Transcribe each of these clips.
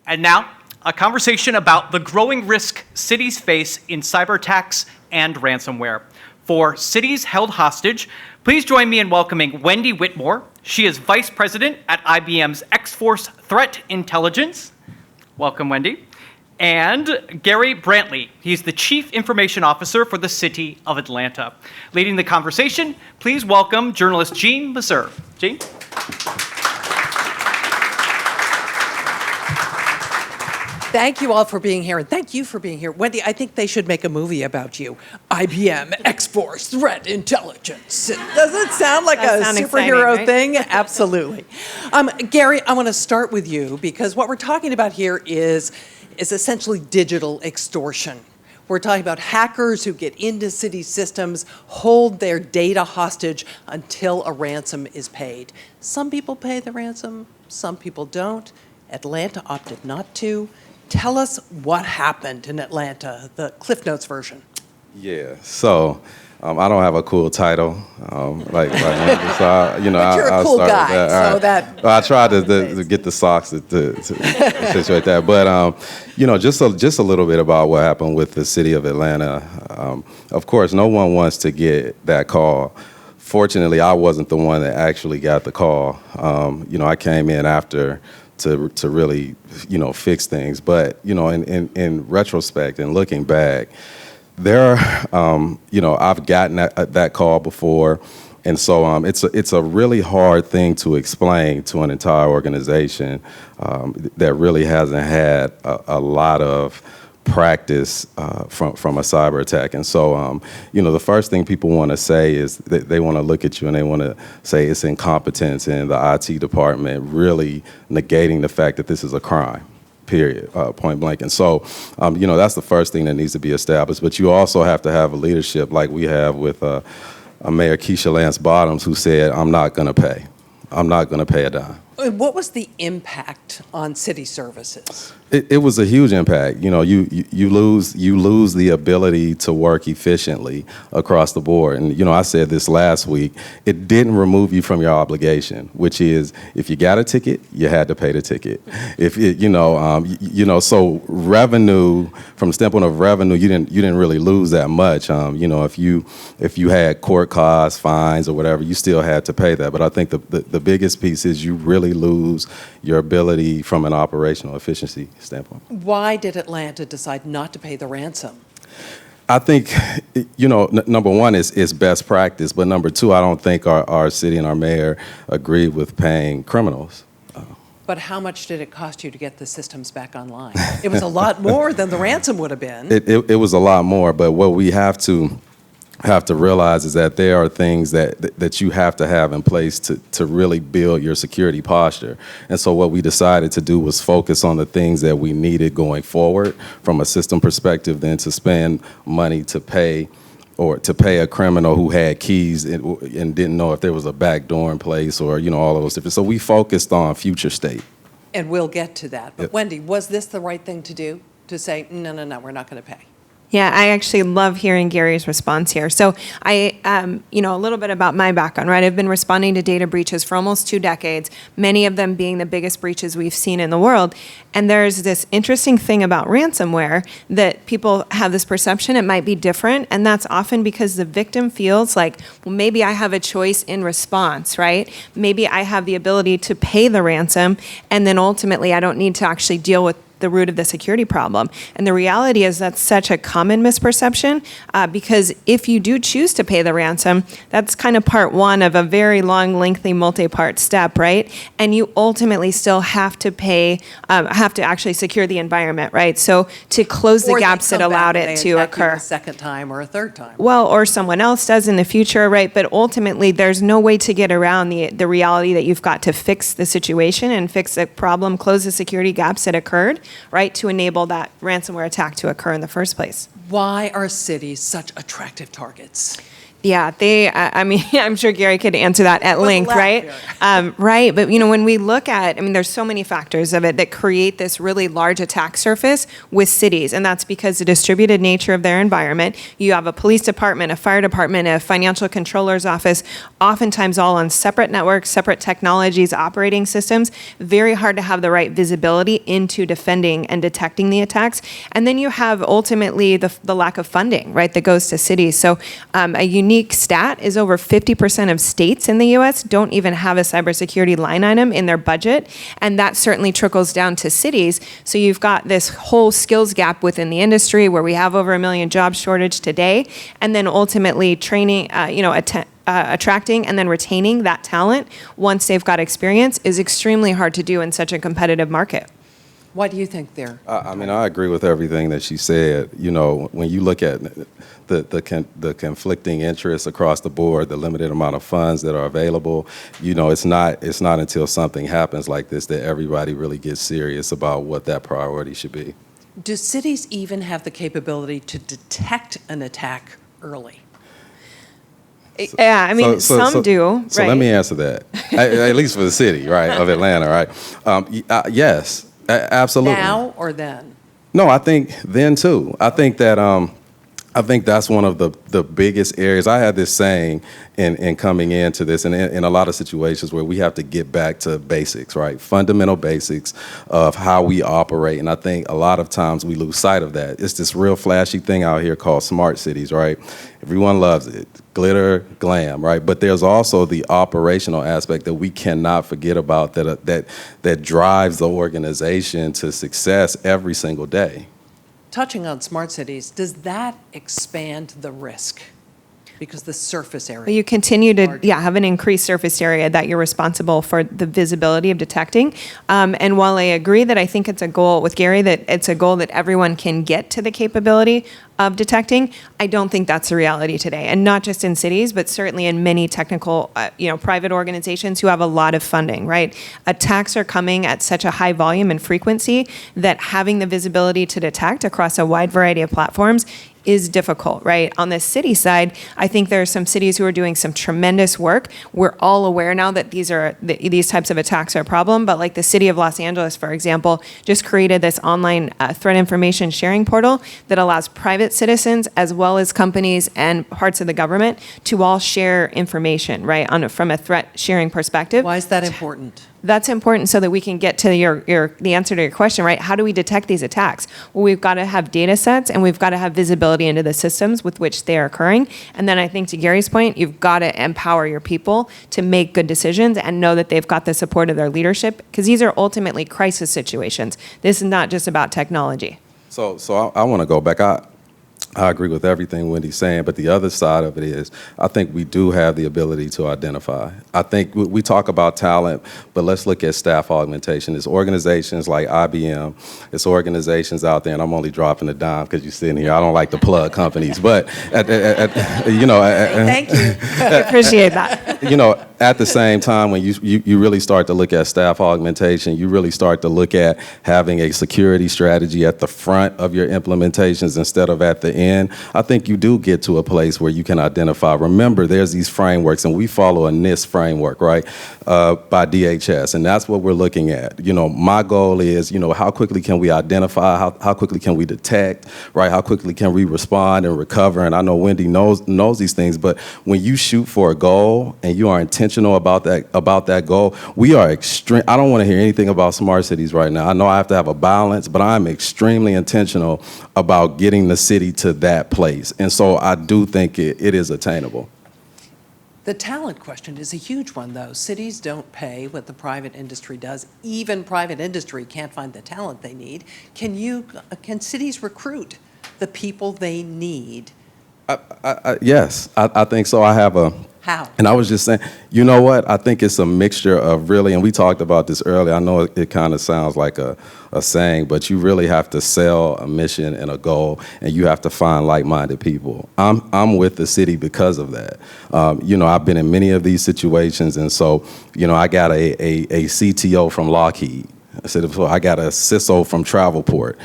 And now, a conversation about the growing risk cities face in cyber attacks and ransomware. For Cities Held Hostage, please join me in welcoming Wendi Whitmore. She is Vice President at IBM's X-Force Threat Intelligence. Welcome, Wendi. And Gary Brantley. He's the Chief Information Officer for the City of Atlanta. Leading the conversation, please welcome journalist Jeanne Meserve. Jeanne? Thank you all for being here, and thank you for being here. Wendi, I think they should make a movie about you. IBM X-Force Threat Intelligence. Does it sound like a superhero thing? Absolutely. Gary, I want to start with you because what we're talking about here is essentially digital extortion. We're talking about hackers who get into city systems, hold their data hostage until a ransom is paid. Some people pay the ransom, some people don't. Atlanta opted not to. Tell us what happened in Atlanta, the Cliff Notes version. Yeah, so I don't have a cool title, like Wendi, so but you're a cool guy, so that. I tried to get the socks to situate that, but just a little bit about what happened with the city of Atlanta. Of course, no one wants to get that call. Fortunately, I wasn't the one that actually got the call. I came in after to really, fix things. But, in retrospect and looking back, I've gotten that call before. And so it's a really hard thing to explain to an entire organization that really hasn't had a lot of practice from a cyber attack. And so, the first thing people want to say is that they want to look at you and they want to say it's incompetence in the IT department, really negating the fact that this is a crime, period, point blank. And so, that's the first thing that needs to be established. But you also have to have a leadership like we have with Mayor Keisha Lance Bottoms, who said, I'm not going to pay. I'm not going to pay a dime. What was the impact on city services? It was a huge impact. You lose the ability to work efficiently across the board. And I said this last week. It didn't remove you from your obligation, which is if you got a ticket, you had to pay the ticket. So revenue, from the standpoint of revenue, you didn't really lose that much. If you had court costs, fines, or whatever, you still had to pay that. But I think the biggest piece is you really lose your ability from an operational efficiency standpoint. Why did Atlanta decide not to pay the ransom? I think, number one is best practice, but number two, I don't think our city and our mayor agreed with paying criminals. But how much did it cost you to get the systems back online? It was a lot more than the ransom would have been. It was a lot more, but what we have to realize is that there are things that you have to have in place to really build your security posture. And so what we decided to do was focus on the things that we needed going forward from a system perspective, than to spend money to pay a criminal who had keys and didn't know if there was a back door in place or, all of those different. So we focused on future state. And we'll get to that. But Yep. Wendi, was this the right thing to do? To say, no, we're not going to pay? Yeah, I actually love hearing Gary's response here. So a little bit about my background, right? I've been responding to data breaches for almost 2 decades, many of them being the biggest breaches we've seen in the world. And there's this interesting thing about ransomware that people have this perception it might be different. And that's often because the victim feels like, well, maybe I have a choice in response, right? Maybe I have the ability to pay the ransom, and then ultimately I don't need to actually deal with the root of the security problem. And the reality is that's such a common misperception because if you do choose to pay the ransom, that's kind of part one of a very long, lengthy, multi-part step, right? And you ultimately still have to pay, have to actually secure the environment, right? So to close the gaps that allowed it to occur. A second time or a third time. Well, or someone else does in the future, right? But ultimately, there's no way to get around the reality that you've got to fix the situation and fix the problem, close the security gaps that occurred, right, to enable that ransomware attack to occur in the first place. Why are cities such attractive targets? Yeah, I mean, I'm sure Gary could answer that at length, right? Right, but when we look at, there's so many factors of it that create this really large attack surface with cities, and that's because the distributed nature of their environment. You have a police department, a fire department, a financial controller's office, oftentimes all on separate networks, separate technologies, operating systems. Very hard to have the right visibility into defending and detecting the attacks. And then you have ultimately the lack of funding, right, that goes to cities. So a unique stat is over 50% of states in the U.S. don't even have a cybersecurity line item in their budget, and that certainly trickles down to cities. So you've got this whole skills gap within the industry where we have over 1 million job shortage today, and then ultimately training, attracting and then retaining that talent once they've got experience is extremely hard to do in such a competitive market. What do you think there? I agree with everything that she said. When you look at the conflicting interests across the board, the limited amount of funds that are available, it's not until something happens like this that everybody really gets serious about what that priority should be. Do cities even have the capability to detect an attack early? Yeah, some do. So let me answer that. At least for the city, right, of Atlanta, right? Yes. Absolutely. Now or then? No, I think then too. I think that's one of the biggest areas. I had this saying in coming into this, and in a lot of situations where we have to get back to basics, right? Fundamental basics of how we operate. And I think a lot of times we lose sight of that. It's this real flashy thing out here called smart cities, right? Everyone loves it. Glitter, glam, right? But there's also the operational aspect that we cannot forget about that drives the organization to success every single day. Touching on smart cities, does that expand the risk? Because the surface area. You continue to have an increased surface area that you're responsible for the visibility of detecting. And while I agree that I think it's a goal with Gary, that it's a goal that everyone can get to the capability of detecting, I don't think that's the reality today. And not just in cities, but certainly in many technical, private organizations who have a lot of funding, right? Attacks are coming at such a high volume and frequency that having the visibility to detect across a wide variety of platforms is difficult, right? On the city side, I think there are some cities who are doing some tremendous work. We're all aware now that these types of attacks are a problem, but like the city of Los Angeles, for example, just created this online threat information sharing portal that allows private citizens as well as companies and parts of the government to all share information, right, from a threat sharing perspective. Why is that important? That's important so that we can get to the answer to your question, right? How do we detect these attacks? Well, we've got to have data sets and we've got to have visibility into the systems with which they are occurring. And then I think to Gary's point, you've got to empower your people to make good decisions and know that they've got the support of their leadership, because these are ultimately crisis situations. This is not just about technology. So I want to go back. I agree with everything Wendy's saying, but the other side of it is I think we do have the ability to identify. I think we talk about talent, but let's look at staff augmentation. It's organizations like IBM. It's organizations out there, and I'm only dropping a dime because you're sitting here. I don't like to plug companies, but thank you. I appreciate that. At the same time, when you really start to look at staff augmentation, you really start to look at having a security strategy at the front of your implementations instead of at the end. I think you do get to a place where you can identify. Remember, there's these frameworks, and we follow a NIST framework, right, by DHS, and that's what we're looking at. My goal is, how quickly can we identify, how quickly can we detect, right, how quickly can we respond and recover, and I know Wendi knows these things, but when you shoot for a goal and you are intentional about that goal, we are extreme. I don't want to hear anything about smart cities right now. I know I have to have a balance, but I'm extremely intentional about getting the city to that place. And so I do think it is attainable. The talent question is a huge one, though. Cities don't pay what the private industry does. Even private industry can't find the talent they need. Can cities recruit the people they need? Yes, I think so. I have a... How? And I was just saying, you know what? I think it's a mixture of really, and we talked about this earlier. I know it kind of sounds like a saying, but you really have to sell a mission and a goal, and you have to find like-minded people. I'm with the city because of that. I've been in many of these situations, and so, I got a CTO from Lockheed. I said before, I got a CISO from Travelport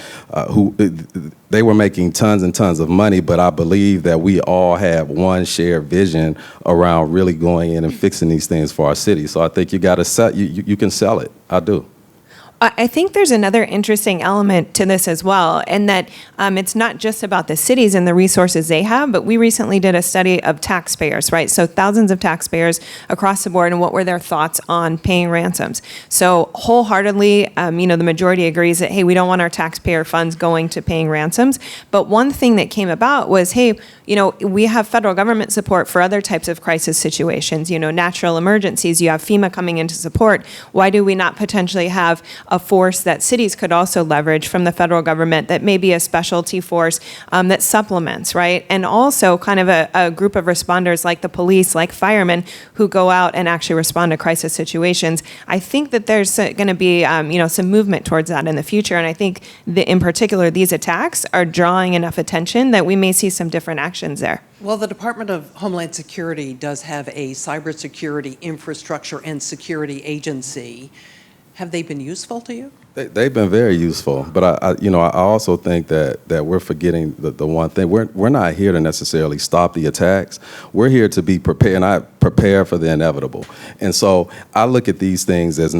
who they were making tons and tons of money, but I believe that we all have one shared vision around really going in and fixing these things for our city. So I think you got to sell. You can sell it. I do. I think there's another interesting element to this as well, and that it's not just about the cities and the resources they have, but we recently did a study of taxpayers, right? So thousands of taxpayers across the board, and what were their thoughts on paying ransoms. So wholeheartedly, the majority agrees that, hey, we don't want our taxpayer funds going to paying ransoms. But one thing that came about was, hey, we have federal government support for other types of crisis situations, natural emergencies. You have FEMA coming in to support. Why do we not potentially have a force that cities could also leverage from the federal government that may be a specialty force that supplements, right? And also kind of a group of responders like the police, like firemen, who go out and actually respond to crisis situations. I think that there's going to be, some movement towards that in the future. And I think that in particular, these attacks are drawing enough attention that we may see some different actions there. Well, the Department of Homeland Security does have a cybersecurity infrastructure and security agency. Have they been useful to you? They've been very useful, but I also think that we're forgetting the one thing. We're not here to necessarily stop the attacks. We're here to be prepared, and I prepare for the inevitable. And so I look at these things as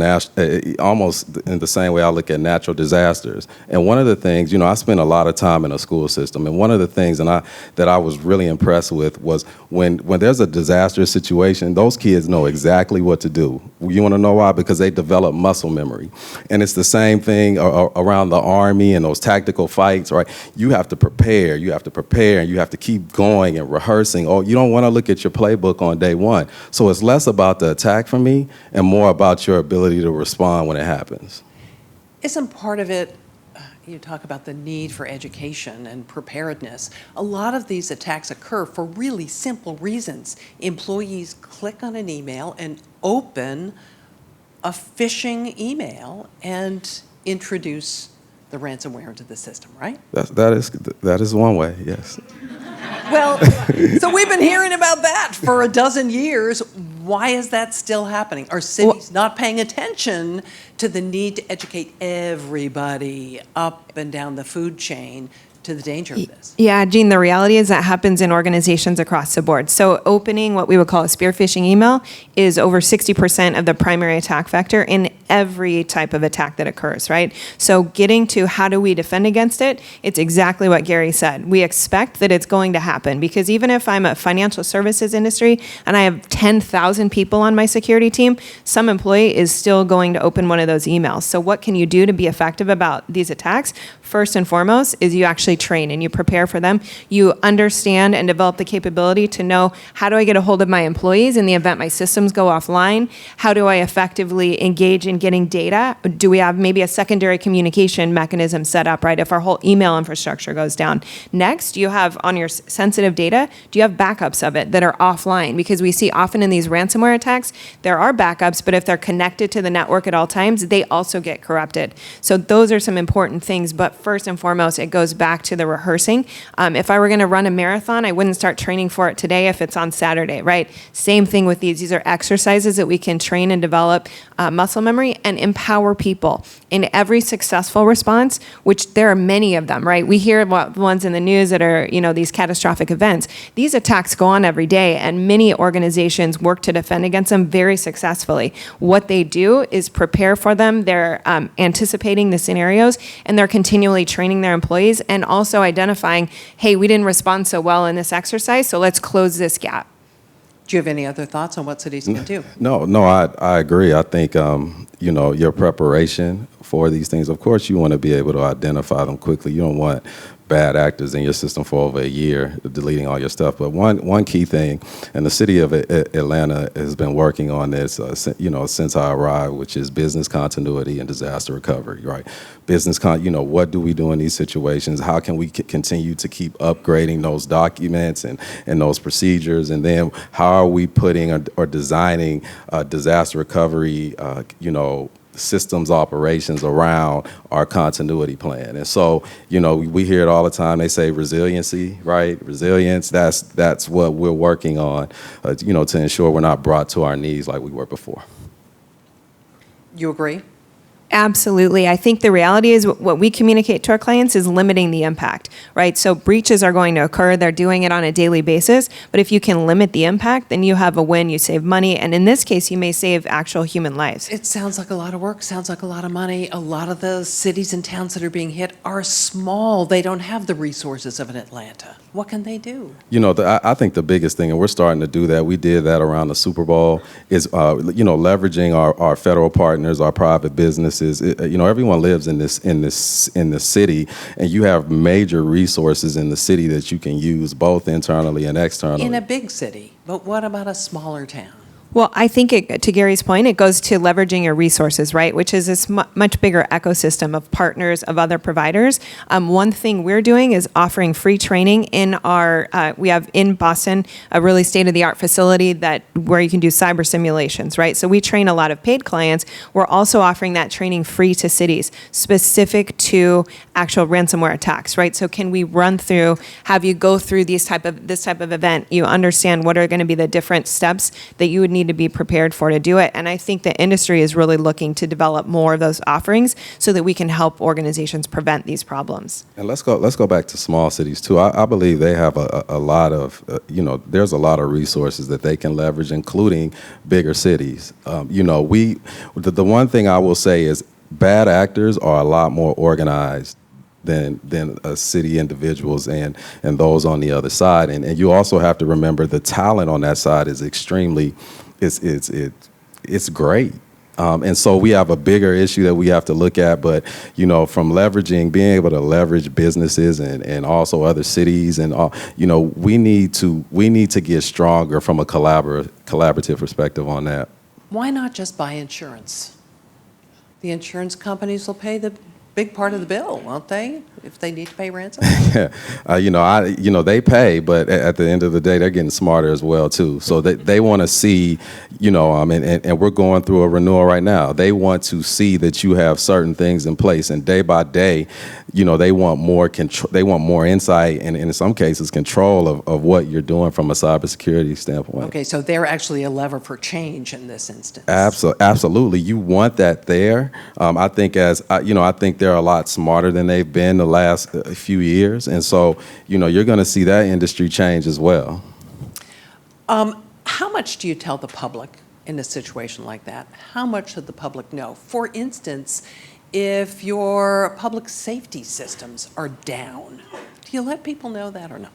almost in the same way I look at natural disasters. And one of the things, I spent a lot of time in a school system, and one of the things that I was really impressed with was when there's a disaster situation, those kids know exactly what to do. You want to know why? Because they develop muscle memory, and it's the same thing around the Army and those tactical fights, right? You have to prepare, and you have to keep going and rehearsing. Oh, you don't want to look at your playbook on day one. So it's less about the attack for me and more about your ability to respond when it happens. Isn't part of it, you talk about the need for education and preparedness. A lot of these attacks occur for really simple reasons. Employees click on an email and open a phishing email and introduce the ransomware into the system, right? That is one way, yes. Well, so we've been hearing about that for a dozen years. Why is that still happening? Are cities not paying attention to the need to educate everybody up and down the food chain to the danger of this? Yeah, Jeanne, the reality is that happens in organizations across the board. So opening what we would call a spear phishing email is over 60% of the primary attack vector in every type of attack that occurs, right? So getting to how do we defend against it, it's exactly what Gary said. We expect that it's going to happen because even if I'm a financial services industry and I have 10,000 people on my security team, some employee is still going to open one of those emails. So what can you do to be effective about these attacks? First and foremost is you actually train and you prepare for them. You understand and develop the capability to know, how do I get a hold of my employees in the event my systems go offline? How do I effectively engage in getting data? Do we have maybe a secondary communication mechanism set up, right, if our whole email infrastructure goes down? Next, you have on your sensitive data, do you have backups of it that are offline? Because we see often in these ransomware attacks, there are backups, but if they're connected to the network at all times, they also get corrupted. So those are some important things, but first and foremost, it goes back to the rehearsing. If I were going to run a marathon, I wouldn't start training for it today if it's on Saturday, right? Same thing with these. These are exercises that we can train and develop muscle memory and empower people. In every successful response, which there are many of them, right? We hear about the ones in the news that are, these catastrophic events. These attacks go on every day, and many organizations work to defend against them very successfully. What they do is prepare for them. They're anticipating the scenarios, and they're continually training their employees and also identifying, hey, we didn't respond so well in this exercise, so let's close this gap. Do you have any other thoughts on what cities can do? No, I agree. I think, your preparation for these things, of course, you want to be able to identify them quickly. You don't want bad actors in your system for over a year deleting all your stuff. But one key thing, and the city of Atlanta has been working on this, since I arrived, which is business continuity and disaster recovery, right? What do we do in these situations? How can we continue to keep upgrading those documents and those procedures? And then how are we putting or designing disaster recovery, systems operations around our continuity plan? And so, we hear it all the time. They say resiliency, right? Resilience, that's what we're working on, to ensure we're not brought to our knees like we were before. You agree? Absolutely. I think the reality is what we communicate to our clients is limiting the impact, right? So breaches are going to occur. They're doing it on a daily basis. But if you can limit the impact, then you have a win. You save money. And in this case, you may save actual human lives. It sounds like a lot of work, sounds like a lot of money. A lot of the cities and towns that are being hit are small. They don't have the resources of an Atlanta. What can they do? I think the biggest thing, and we're starting to do that, we did that around the Super Bowl, is, leveraging our federal partners, our private businesses. Everyone lives in this city, and you have major resources in the city that you can use both internally and externally. In a big city, but what about a smaller town? Well, I think to Gary's point, it goes to leveraging your resources, right? Which is this much bigger ecosystem of partners, of other providers. One thing we're doing is offering free training in we have in Boston a really state-of-the-art facility where you can do cyber simulations, right? So we train a lot of paid clients. We're also offering that training free to cities, specific to actual ransomware attacks, right? So can we run through, have you go through this type of event? You understand what are going to be the different steps that you would need to be prepared for to do it. And I think the industry is really looking to develop more of those offerings so that we can help organizations prevent these problems. And let's go back to small cities too. I believe they have a lot of, there's a lot of resources that they can leverage, including bigger cities. The one thing I will say is bad actors are a lot more organized than city individuals and those on the other side. And you also have to remember the talent on that side is extremely, it's great. And so we have a bigger issue that we have to look at, but, from being able to leverage businesses and also other cities and, we need to get stronger from a collaborative perspective on that. Why not just buy insurance? The insurance companies will pay the big part of the bill, won't they? If they need to pay ransom? They pay, but at the end of the day, they're getting smarter as well too. So they want to see, and we're going through a renewal right now. They want to see that you have certain things in place, and day by day, they want more control. They want more insight, and in some cases, control of what you're doing from a cybersecurity standpoint. Okay, so they're actually a lever for change in this instance. Absolutely, you want that there. I think I think they're a lot smarter than they've been the last few years, and so you're going to see that industry change as well. How much do you tell the public in a situation like that? How much should the public know? For instance, if your public safety systems are down, do you let people know that or not?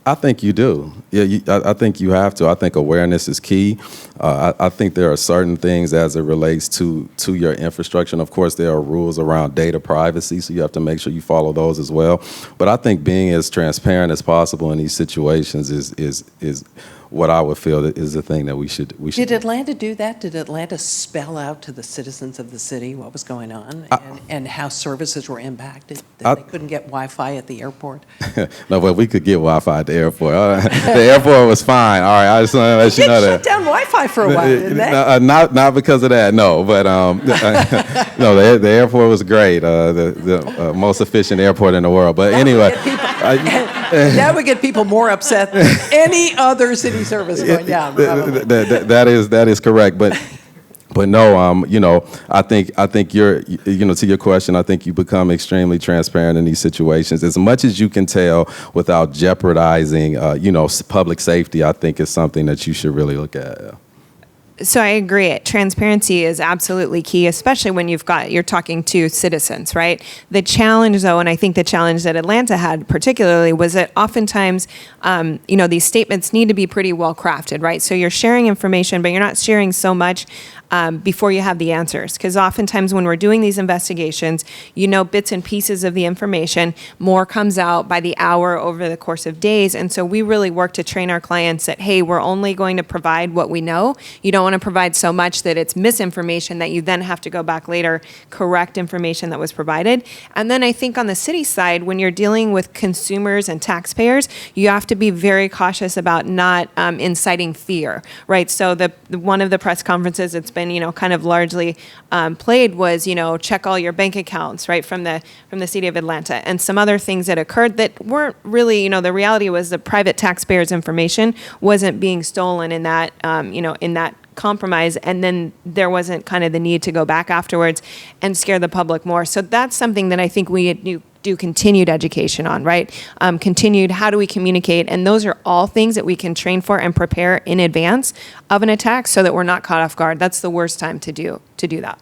I think you do. Yeah, I think you have to. I think awareness is key. I think there are certain things as it relates to your infrastructure. And of course, there are rules around data privacy, so you have to make sure you follow those as well. But I think being as transparent as possible in these situations is what I would feel that is the thing that we should. Did Atlanta do that? Did Atlanta spell out to the citizens of the city what was going on and how services were impacted? That they couldn't get Wi-Fi at the airport? No, but we could get Wi-Fi at the airport. The airport was fine. All right, I just want to let you know that. They shut down Wi-Fi for a while, didn't they? Not because of that, no. But no, the airport was great. The most efficient airport in the world. But anyway. That would get people more upset than any other city service going down. That is correct, but no, I think you're, to your question, I think you become extremely transparent in these situations. As much as you can tell without jeopardizing, public safety, I think is something that you should really look at. So I agree. Transparency is absolutely key, especially when you're talking to citizens, right? The challenge, though, and I think the challenge that Atlanta had particularly was that oftentimes, these statements need to be pretty well crafted, right? So you're sharing information, but you're not sharing so much before you have the answers. Because oftentimes when we're doing these investigations, bits and pieces of the information, more comes out by the hour over the course of days. And so we really work to train our clients that, hey, we're only going to provide what we know. You don't want to provide so much that it's misinformation that you then have to go back later, correct information that was provided. And then I think on the city side, when you're dealing with consumers and taxpayers, you have to be very cautious about not inciting fear, right? So one of the press conferences it's been, kind of largely played was, check all your bank accounts, right, from the city of Atlanta, and some other things that occurred that weren't really, the reality was the private taxpayers' information wasn't being stolen in that, in that compromise, and then there wasn't kind of the need to go back afterwards and scare the public more. So that's something that I think we do continued education on, right? Continued, how do we communicate? And those are all things that we can train for and prepare in advance of an attack so that we're not caught off guard. That's the worst time to do that.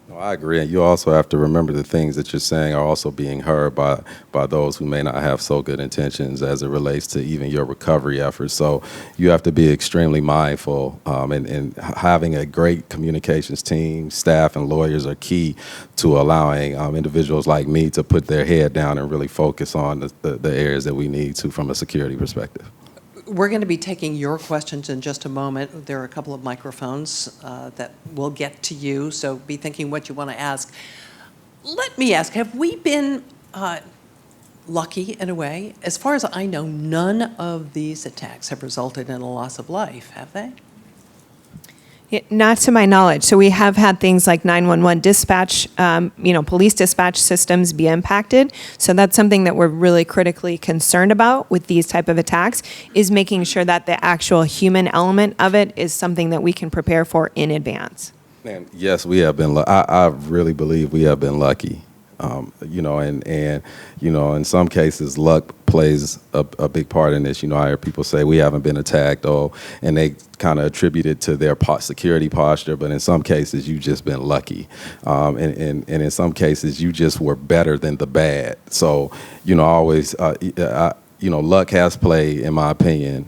No, I agree. And you also have to remember the things that you're saying are also being heard by those who may not have so good intentions as it relates to even your recovery efforts. So you have to be extremely mindful, and having a great communications team, staff, and lawyers are key to allowing individuals like me to put their head down and really focus on the areas that we need to from a security perspective. We're going to be taking your questions in just a moment. There are a couple of microphones that will get to you, so be thinking what you want to ask. Let me ask, have we been lucky in a way? As far as I know, none of these attacks have resulted in a loss of life, have they? Not to my knowledge. So we have had things like 911 dispatch, police dispatch systems be impacted. So that's something that we're really critically concerned about with these type of attacks, is making sure that the actual human element of it is something that we can prepare for in advance. And yes, we have been. I really believe we have been lucky. In some cases, luck plays a big part in this. I hear people say we haven't been attacked, and they kind of attribute it to their security posture. But in some cases, you've just been lucky, and in some cases, you just were better than the bad. So, always, luck has played, in my opinion,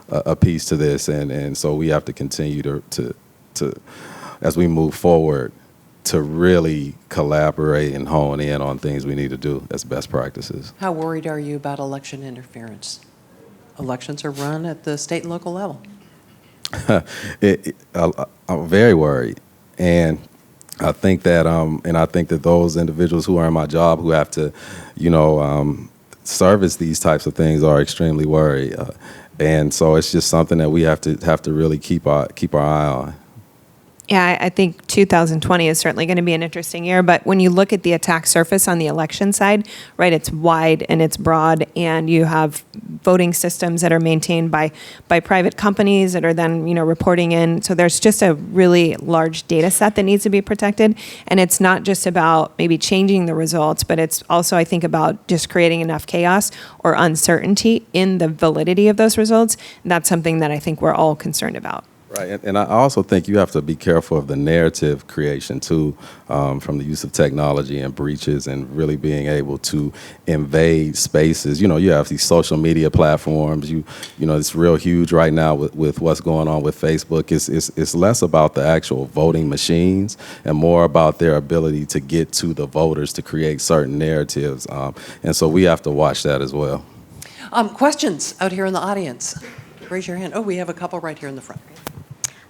a piece to this, and so we have to continue to as we move forward, to really collaborate and hone in on things we need to do as best practices. How worried are you about election interference? Elections are run at the state and local level. I'm very worried, and I think that those individuals who are in my job who have to, service these types of things are extremely worried, and so it's just something that we have to really keep our eye on. Yeah, I think 2020 is certainly going to be an interesting year. But when you look at the attack surface on the election side, right, it's wide and it's broad, and you have voting systems that are maintained by private companies that are then, reporting in. So there's just a really large data set that needs to be protected. And it's not just about maybe changing the results, but it's also, I think, about just creating enough chaos or uncertainty in the validity of those results. And that's something that I think we're all concerned about. Right, and I also think you have to be careful of the narrative creation too, from the use of technology and breaches, and really being able to invade spaces. You have these social media platforms. It's real huge right now with what's going on with Facebook. It's less about the actual voting machines and more about their ability to get to the voters to create certain narratives, and so we have to watch that as well. Questions out here in the audience? Raise your hand. Oh, we have a couple right here in the front.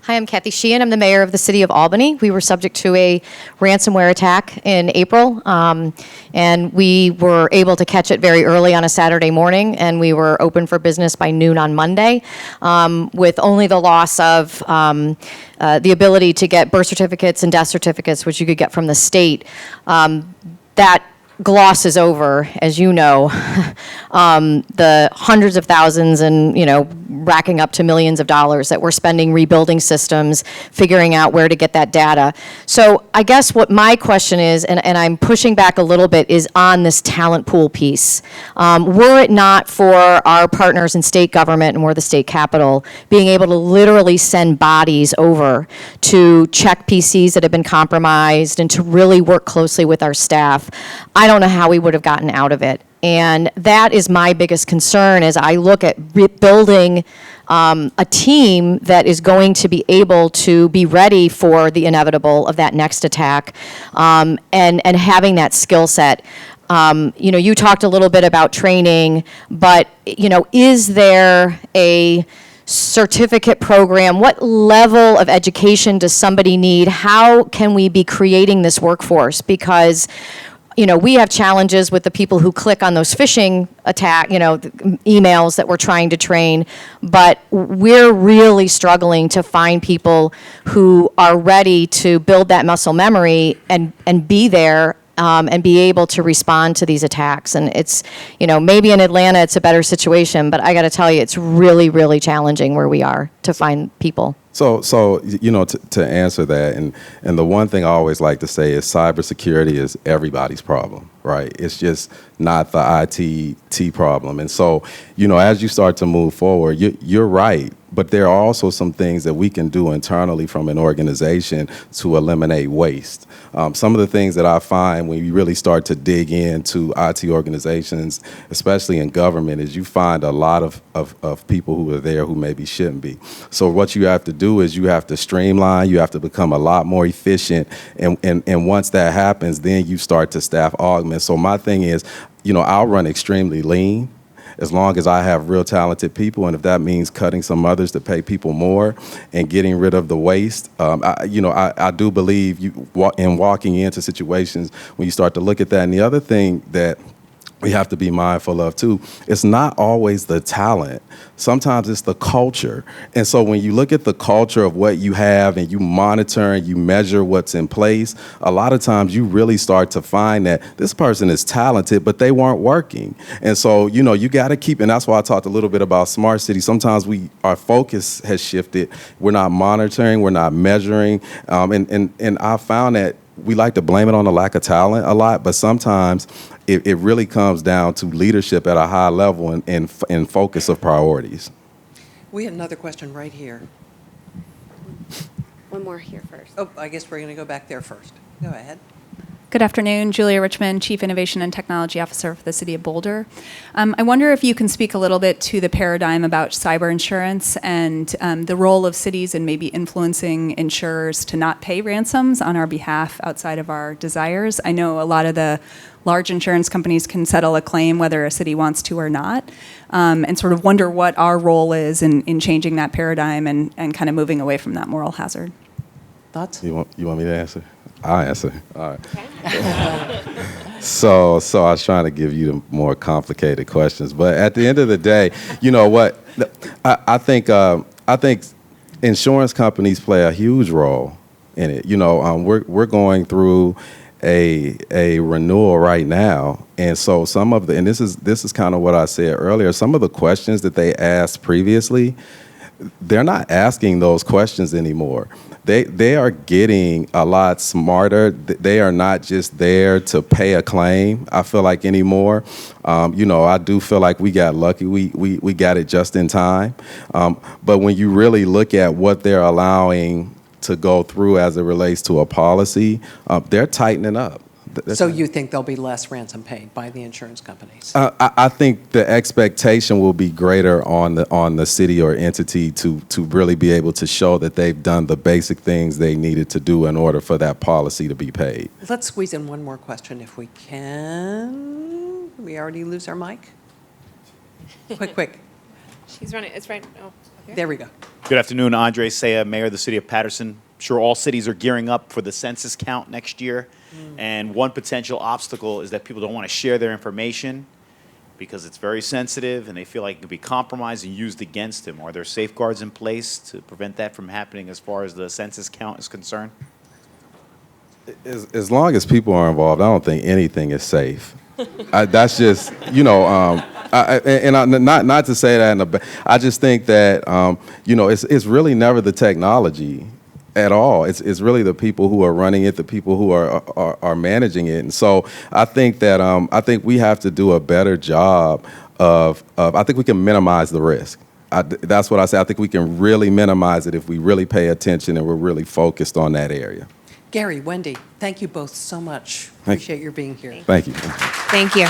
Hi, I'm Kathy Sheehan. I'm the mayor of the city of Albany. We were subject to a ransomware attack in April, and we were able to catch it very early on a Saturday morning, and we were open for business by noon on Monday, with only the loss of the ability to get birth certificates and death certificates, which you could get from the state. That glosses over, as you know, the hundreds of thousands and, racking up to millions of dollars that we're spending rebuilding systems, figuring out where to get that data. So I guess what my question is, and I'm pushing back a little bit, is on this talent pool piece. Were it not for our partners in state government, and we're the state capital, being able to literally send bodies over to check PCs that have been compromised and to really work closely with our staff, I don't know how we would have gotten out of it. And that is my biggest concern as I look at building a team that is going to be able to be ready for the inevitable of that next attack, and having that skill set. You talked a little bit about training, but, is there a certificate program? What level of education does somebody need? How can we be creating this workforce? Because we have challenges with the people who click on those phishing emails that we're trying to train, but we're really struggling to find people who are ready to build that muscle memory and be there and be able to respond to these attacks. And it's, maybe in Atlanta it's a better situation, but I got to tell you, it's really, really challenging where we are to find people. So to answer that, and the one thing I always like to say is cybersecurity is everybody's problem, right? It's just not the IT problem. And so, as you start to move forward, you're right. But there are also some things that we can do internally from an organization to eliminate waste. Some of the things that I find when you really start to dig into IT organizations, especially in government, is you find a lot of people who are there who maybe shouldn't be. So what you have to do is you have to streamline, you have to become a lot more efficient, and once that happens, then you start to staff augment. So my thing is, I'll run extremely lean, as long as I have real talented people, and if that means cutting some others to pay people more and getting rid of the waste, I do believe in walking into situations when you start to look at that. And the other thing that we have to be mindful of too, it's not always the talent. Sometimes it's the culture. And so when you look at the culture of what you have and you monitor and you measure what's in place, a lot of times you really start to find that this person is talented, but they weren't working. And so, you got to keep, and that's why I talked a little bit about smart cities. Sometimes our focus has shifted. We're not monitoring, we're not measuring. And I found that we like to blame it on the lack of talent a lot, but sometimes it really comes down to leadership at a high level and focus of priorities. We had another question right here. One more here first. Oh, I guess we're going to go back there first. Go ahead. Good afternoon, Julia Richmond, Chief Innovation and Technology Officer for the City of Boulder. I wonder if you can speak a little bit to the paradigm about cyber insurance and the role of cities in maybe influencing insurers to not pay ransoms on our behalf outside of our desires. I know a lot of the large insurance companies can settle a claim whether a city wants to or not, and sort of wonder what our role is in changing that paradigm and kind of moving away from that moral hazard. Thoughts? You want me to answer? I'll answer. All right. So I was trying to give you the more complicated questions, but at the end of the day, you know what? I think insurance companies play a huge role in it. We're going through a renewal right now, and so some of and this is kind of what I said earlier. Some of the questions that they asked previously, they're not asking those questions anymore. They are getting a lot smarter. They are not just there to pay a claim, I feel like, anymore. I do feel like we got lucky. We got it just in time. But when you really look at what they're allowing to go through as it relates to a policy, they're tightening up. So you think there'll be less ransom paid by the insurance companies? I think the expectation will be greater on the city or entity to really be able to show that they've done the basic things they needed to do in order for that policy to be paid. Let's squeeze in one more question if we can. Did we already lose our mic? Quick. She's running. It's right. Oh, okay. There we go. Good afternoon, Andre Saya, Mayor of the City of Paterson. I'm sure all cities are gearing up for the census count next year. And one potential obstacle is that people don't want to share their information because it's very sensitive and they feel like it could be compromised and used against them. Are there safeguards in place to prevent that from happening as far as the census count is concerned? As long as people are involved, I don't think anything is safe. That's just, not to say that, I just think that, it's really never the technology at all. It's really the people who are running it, the people who are managing it. And so I think that we have to do a better job of I think we can minimize the risk. That's what I say. I think we can really minimize it if we really pay attention and we're really focused on that area. Gary, Wendi, thank you both so much. Appreciate your being here. Thank you. Thank you.